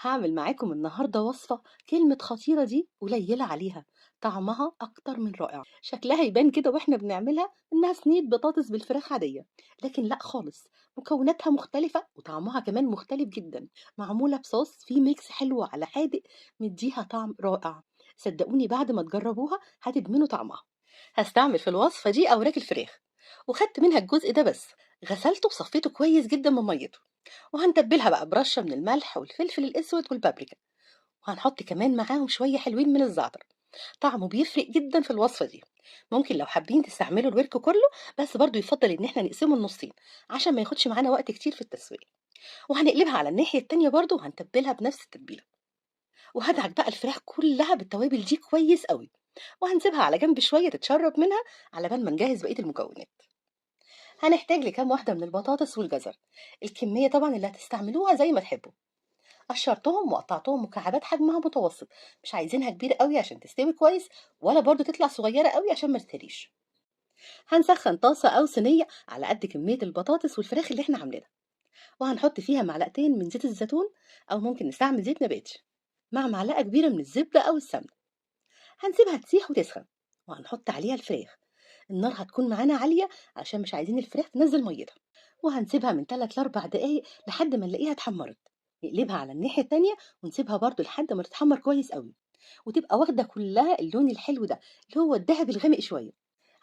هاعمل معاكم النهارده وصفة كلمة خطيرة دي قليلة عليها، طعمها أكتر من رائع، شكلها يبان كده واحنا بنعملها إنها صينية بطاطس بالفراخ عادية، لكن لأ خالص، مكوناتها مختلفة وطعمها كمان مختلف جدا، معمولة بصوص فيه ميكس حلو على حادق مديها طعم رائع، صدقوني بعد ما تجربوها هتدمنوا طعمها. هستعمل في الوصفة دي أوراق الفراخ، وخدت منها الجزء ده بس، غسلته وصفيته كويس جدا من ميته، وهنتبلها بقى برشة من الملح والفلفل الأسود والبابريكا، وهنحط كمان معاهم شوية حلوين من الزعتر، طعمه بيفرق جدا في الوصفة دي. ممكن لو حابين تستعملوا الورك كله، بس برضو يفضل ان احنا نقسمه النصين عشان ما ياخدش معانا وقت كتير في التسوية. وهنقلبها على الناحية التانية برضو وهنتبلها بنفس التتبيلة، وهدعك بقى الفراخ كلها بالتوابل دي كويس قوي، وهنسيبها على جنب شوية تتشرب منها على بال ما نجهز بقية المكونات. هنحتاج لكام واحدة من البطاطس والجزر، الكمية طبعا اللي هتستعملوها زي ما تحبوا. قشرتهم وقطعتهم مكعبات حجمها متوسط، مش عايزينها كبيرة قوي عشان تستوي كويس، ولا برضو تطلع صغيرة قوي عشان ما تتهريش. هنسخن طاسة أو صينية على قد كمية البطاطس والفراخ اللي احنا عاملينها، وهنحط فيها معلقتين من زيت الزيتون، أو ممكن نستعمل زيت نباتي، مع معلقة كبيرة من الزبدة أو السمنة. هنسيبها تسيح وتسخن، وهنحط عليها الفراخ. النار هتكون معانا عالية عشان مش عايزين الفراخ تنزل ميتها، وهنسيبها من 3 ل 4 دقايق لحد ما نلاقيها اتحمرت. نقلبها على الناحية التانية ونسيبها برضو لحد ما تتحمر كويس قوي، وتبقى واخدة كلها اللون الحلو ده اللي هو الذهبي الغامق شوية.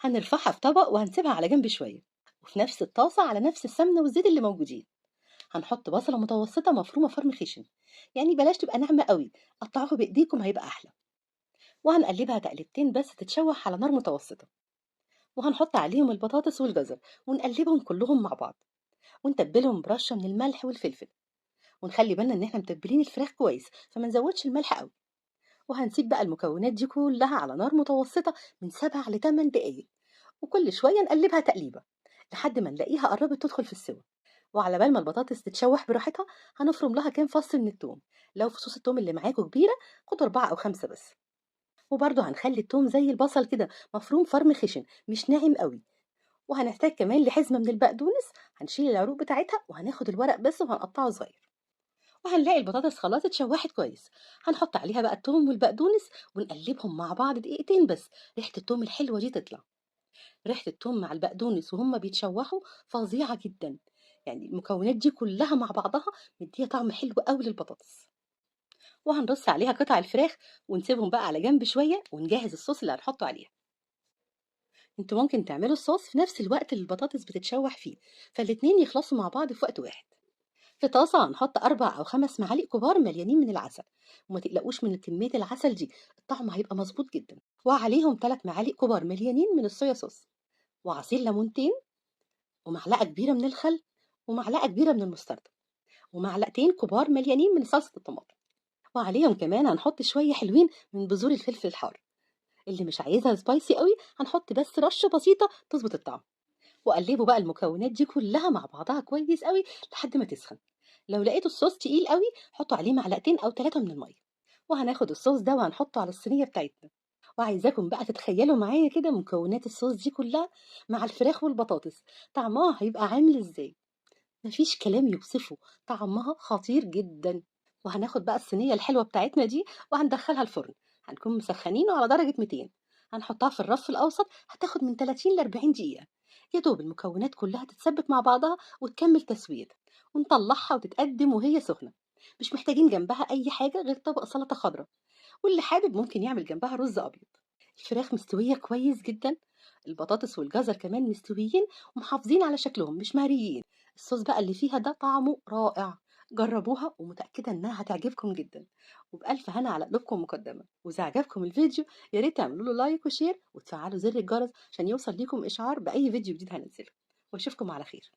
هنرفعها في طبق وهنسيبها على جنب شوية، وفي نفس الطاسة على نفس السمنة والزيت اللي موجودين هنحط بصلة متوسطة مفرومة فرم خشن، يعني بلاش تبقى ناعمة قوي، قطعوها بإيديكم هيبقى أحلى. وهنقلبها تقلبتين بس تتشوح على نار متوسطة، وهنحط عليهم البطاطس والجزر ونقلبهم كلهم مع بعض، ونتبلهم برشة من الملح والفلفل، ونخلي بالنا ان احنا متبلين الفراخ كويس فما نزودش الملح قوي. وهنسيب بقى المكونات دي كلها على نار متوسطة من 7 ل 8 دقايق، وكل شوية نقلبها تقليبة لحد ما نلاقيها قربت تدخل في السوا. وعلى بال ما البطاطس تتشوح براحتها هنفرم لها كام فص من التوم، لو فصوص التوم اللي معاكم كبيرة خدوا 4 أو 5 بس. وبرضه هنخلي التوم زي البصل كده مفروم فرم خشن مش ناعم قوي. وهنحتاج كمان لحزمة من البقدونس، هنشيل العروق بتاعتها وهناخد الورق بس وهنقطعه صغير. وهنلاقي البطاطس خلاص اتشوحت كويس، هنحط عليها بقى التوم والبقدونس ونقلبهم مع بعض دقيقتين بس، ريحة التوم الحلوة دي تطلع. ريحة التوم مع البقدونس وهم بيتشوحوا فظيعة جدا، يعني المكونات دي كلها مع بعضها مديها طعم حلو قوي للبطاطس. وهنرص عليها قطع الفراخ ونسيبهم بقى على جنب شوية ونجهز الصوص اللي هنحطه عليها. انتوا ممكن تعملوا الصوص في نفس الوقت اللي البطاطس بتتشوح فيه، فالاتنين يخلصوا مع بعض في وقت واحد. في طاسة هنحط 4 أو 5 معالق كبار مليانين من العسل، وما تقلقوش من كمية العسل دي، الطعم هيبقى مظبوط جدا. وعليهم 3 معالق كبار مليانين من الصويا صوص، وعصير ليمونتين، ومعلقة كبيرة من الخل، ومعلقة كبيرة من المستردة، ومعلقتين كبار مليانين من صلصة الطماطم. وعليهم كمان هنحط شوية حلوين من بذور الفلفل الحار، اللي مش عايزها سبايسي قوي هنحط بس رشة بسيطة تظبط الطعم. وقلبوا بقى المكونات دي كلها مع بعضها كويس قوي لحد ما تسخن. لو لقيتوا الصوص تقيل قوي حطوا عليه معلقتين او 3 من الميه. وهناخد الصوص ده وهنحطه على الصينيه بتاعتنا، وعايزاكم بقى تتخيلوا معايا كده مكونات الصوص دي كلها مع الفراخ والبطاطس طعمها هيبقى عامل ازاي. مفيش كلام يوصفه، طعمها خطير جدا. وهناخد بقى الصينيه الحلوه بتاعتنا دي وهندخلها الفرن، هنكون مسخنينه على درجه 200، هنحطها في الرف الاوسط، هتاخد من 30 ل 40 دقيقه، يا دوب المكونات كلها تتسبك مع بعضها وتكمل تسويه، ونطلعها وتتقدم وهي سخنه. مش محتاجين جنبها اي حاجه غير طبق سلطه خضراء، واللي حابب ممكن يعمل جنبها رز ابيض. الفراخ مستويه كويس جدا، البطاطس والجزر كمان مستويين ومحافظين على شكلهم مش مهريين. الصوص بقى اللي فيها ده طعمه رائع، جربوها ومتأكدة انها هتعجبكم جدا. وبألف هنا على قلوبكم مقدما. وإذا عجبكم الفيديو يا ريت تعملوا له لايك وشير وتفعلوا زر الجرس عشان يوصل ليكم إشعار بأي فيديو جديد هنزله. واشوفكم على خير.